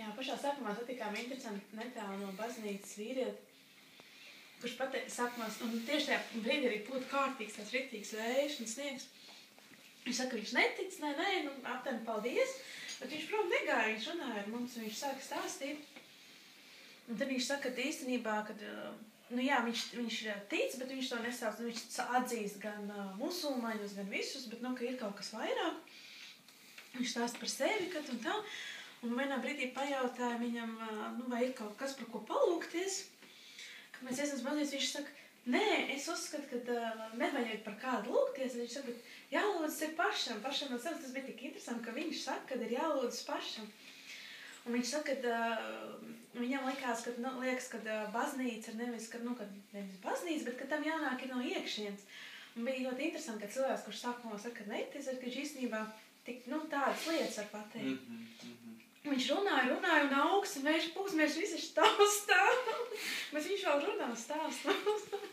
Jā, pašā sākumā satikām interesanti netālu no baznīcas vīrieti, kurš pateica sākumā, un tieši tajā brīdī arī būtu kārtīgs, tāds riktīgs vējš un sniegs. Viņš saka, viņš netic, nē, nu, apteni paldies, bet viņš prom negāja, viņš runāja ar mums, un viņš sāka stāstīt. Un tad viņš saka, ka īstenībā, kad, nu jā, viņš tic, bet viņš to nesauc, nu, viņš atzīst gan musulmaņus, gan visus, bet, nu, ka ir kaut kas vairāk. Viņš stāsta par sevi, kad un tā, un vienā brīdī pajautāja viņam, nu, vai ir kaut kas, par ko palūgties. Kad mēs esam baznīcā, viņš saka, nē, es uzskatu, ka nevajag par kādu lūgties, un viņš saka, ka jālūdz ir pašam no sevis. Tas bija tik interesanti, ka viņš saka, ka ir jālūdz pašam. Un viņš saka, ka viņam liekas, ka baznīca ir nevis baznīca, bet ka tam jānāk ir no iekšienes. Un bija ļoti interesanti, ka cilvēks, kurš sākumā saka, ka netic, ka viņš īstenībā tik, nu, tādas lietas var pateikt. Viņš runāja, un augsts, un vējš pūs, mēs visi stāv. Bet viņš vēl runā, stāv.